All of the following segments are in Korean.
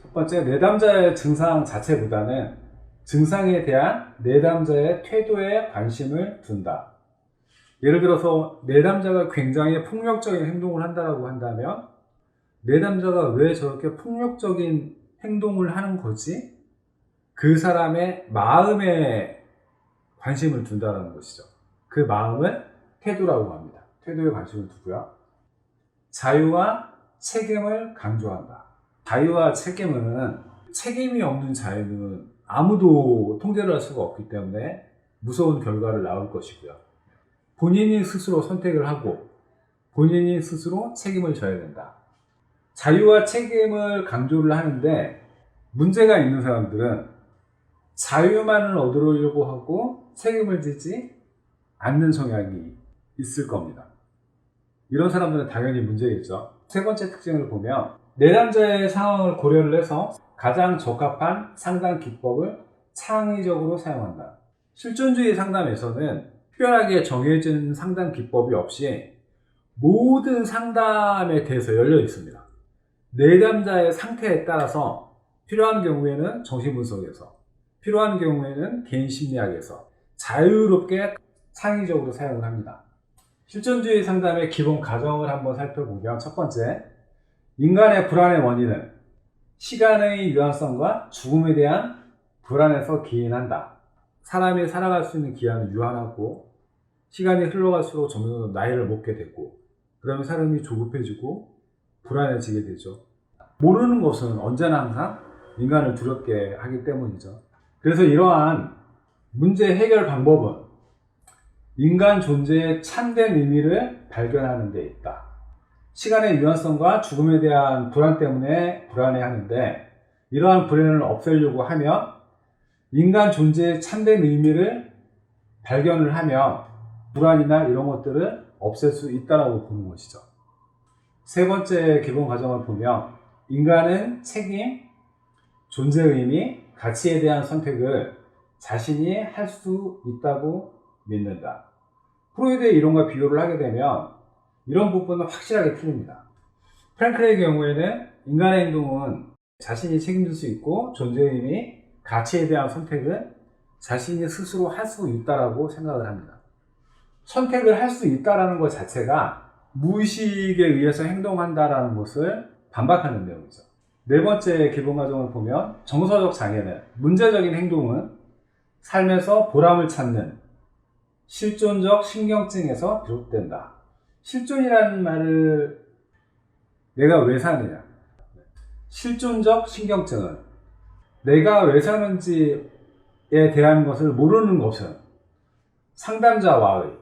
첫 번째, 내담자의 증상 자체보다는 증상에 대한 내담자의 태도에 관심을 둔다. 예를 들어서 내담자가 굉장히 폭력적인 행동을 한다고 한다면 내담자가 왜 저렇게 폭력적인 행동을 하는 거지? 그 사람의 마음에 관심을 둔다는 것이죠. 그 마음을 태도라고 합니다. 태도에 관심을 두고요. 자유와 책임을 강조한다. 자유와 책임이 없는 자유는 아무도 통제를 할 수가 없기 때문에 무서운 결과를 낳을 것이고요. 본인이 스스로 선택을 하고 본인이 스스로 책임을 져야 된다. 자유와 책임을 강조를 하는데 문제가 있는 사람들은 자유만을 얻으려고 하고 책임을 지지 않는 성향이 있을 겁니다. 이런 사람들은 당연히 문제겠죠. 세 번째 특징을 보면 내담자의 상황을 고려를 해서 가장 적합한 상담 기법을 창의적으로 사용한다. 실존주의 상담에서는 특별하게 정해진 상담 기법이 없이 모든 상담에 대해서 열려 있습니다. 내담자의 상태에 따라서 필요한 경우에는 정신분석에서, 필요한 경우에는 개인심리학에서 자유롭게 창의적으로 사용을 합니다. 실존주의 상담의 기본 과정을 한번 살펴보면 첫 번째, 인간의 불안의 원인은 시간의 유한성과 죽음에 대한 불안에서 기인한다. 사람이 살아갈 수 있는 기한은 유한하고 시간이 흘러갈수록 점점 나이를 먹게 되고 그러면 사람이 조급해지고 불안해지게 되죠. 모르는 것은 언제나 항상 인간을 두렵게 하기 때문이죠. 그래서 이러한 문제 해결 방법은 인간 존재의 참된 의미를 발견하는 데 있다. 시간의 유한성과 죽음에 대한 불안 때문에 불안해하는데 이러한 불안을 없애려고 하면 인간 존재의 참된 의미를 발견을 하면 불안이나 이런 것들을 없앨 수 있다고 보는 것이죠. 세 번째 기본 과정을 보면 인간은 책임, 존재 의미, 가치에 대한 선택을 자신이 할 수 있다고 믿는다. 프로이드의 이론과 비교를 하게 되면 이런 부분은 확실하게 틀립니다. 프랭클의 경우에는 인간의 행동은 자신이 책임질 수 있고 존재 의미, 가치에 대한 선택은 자신이 스스로 할 수 있다고 생각을 합니다. 선택을 할 수 있다는 것 자체가 무의식에 의해서 행동한다는 것을 반박하는 내용이죠. 네 번째 기본 과정을 보면 정서적 장애는 문제적인 행동은 삶에서 보람을 찾는 실존적 신경증에서 비롯된다. 실존이라는 말을 내가 왜 사느냐? 실존적 신경증은 내가 왜 사는지에 대한 것을 모르는 것은 상담자와의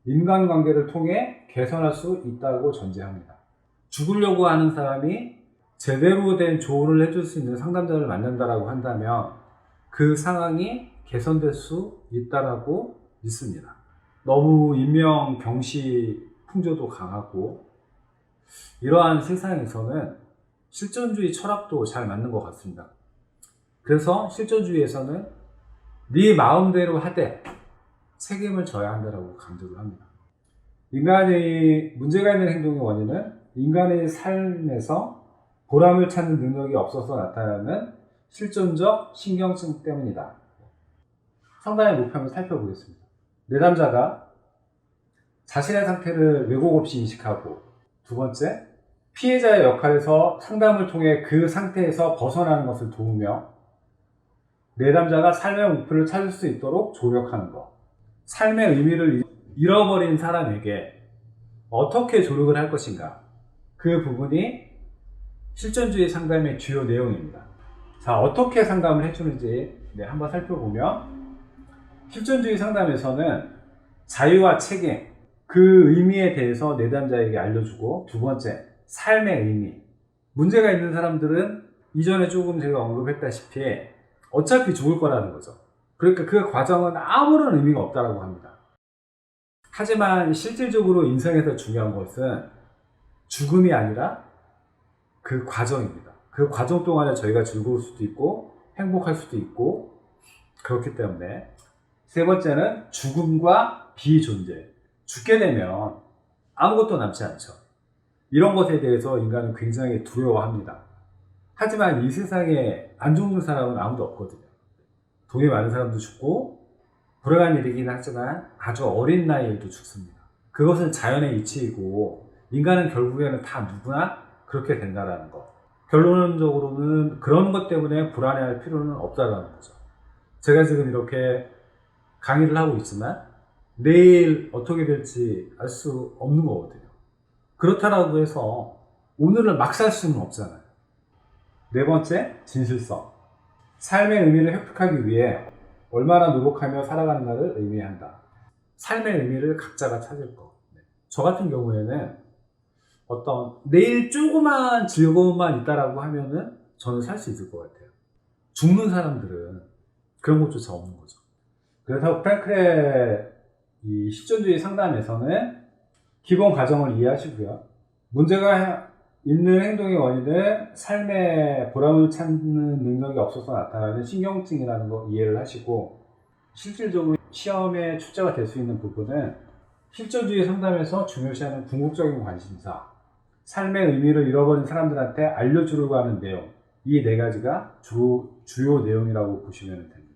인간관계를 통해 개선할 수 있다고 전제합니다. 죽으려고 하는 사람이 제대로 된 조언을 해줄 수 있는 상담자를 만난다고 한다면 그 상황이 개선될 수 있다고 믿습니다. 너무 인명 경시 풍조도 강하고 이러한 세상에서는 실존주의 철학도 잘 맞는 것 같습니다. 그래서 실존주의에서는 네 마음대로 하되 책임을 져야 한다고 강조를 합니다. 인간의 문제가 있는 행동의 원인은 인간의 삶에서 보람을 찾는 능력이 없어서 나타나는 실존적 신경증 때문이다. 상담의 목표를 살펴보겠습니다. 내담자가 자신의 상태를 왜곡 없이 인식하고 두 번째, 피해자의 역할에서 상담을 통해 그 상태에서 벗어나는 것을 도우며 내담자가 삶의 목표를 찾을 수 있도록 조력하는 것. 삶의 의미를 잃어버린 사람에게 어떻게 조력을 할 것인가. 그 부분이 실존주의 상담의 주요 내용입니다. 자, 어떻게 상담을 해주는지 한번 살펴보면 실존주의 상담에서는 자유와 책임, 그 의미에 대해서 내담자에게 알려주고 두 번째, 삶의 의미. 문제가 있는 사람들은 이전에 조금 제가 언급했다시피 어차피 죽을 거라는 거죠. 그러니까 그 과정은 아무런 의미가 없다고 합니다. 하지만 실질적으로 인생에서 중요한 것은 죽음이 아니라 그 과정입니다. 그 과정 동안에 저희가 즐거울 수도 있고 행복할 수도 있고 그렇기 때문에 세 번째는 죽음과 비존재. 죽게 되면 아무것도 남지 않죠. 이런 것에 대해서 인간은 굉장히 두려워합니다. 하지만 이 세상에 안 죽는 사람은 아무도 없거든요. 돈이 많은 사람도 죽고 불행한 일이긴 하지만 아주 어린 나이에도 죽습니다. 그것은 자연의 이치이고 인간은 결국에는 다 누구나 그렇게 된다라는 것. 결론적으로는 그런 것 때문에 불안해할 필요는 없다라는 거죠. 제가 지금 이렇게 강의를 하고 있지만 내일 어떻게 될지 알 수 없는 거거든요. 그렇다라고 해서 오늘을 막 살 수는 없잖아요. 네 번째, 진실성. 삶의 의미를 획득하기 위해 얼마나 노력하며 살아가는가를 의미한다. 삶의 의미를 각자가 찾을 것. 저 같은 경우에는 어떤 내일 조그만 즐거움만 있다라고 하면은 저는 살 수 있을 것 같아요. 죽는 사람들은 그런 것조차 없는 거죠. 그래서 프랭클의 이 실존주의 상담에서는 기본 가정을 이해하시고요. 문제가 있는 행동의 원인은 삶의 보람을 찾는 능력이 없어서 나타나는 신경증이라는 거 이해를 하시고, 실질적으로 시험에 출제가 될 수 있는 부분은 실존주의 상담에서 중요시하는 궁극적인 관심사, 삶의 의미를 잃어버린 사람들한테 알려주려고 하는 내용, 이 네 가지가 주요 내용이라고 보시면 됩니다.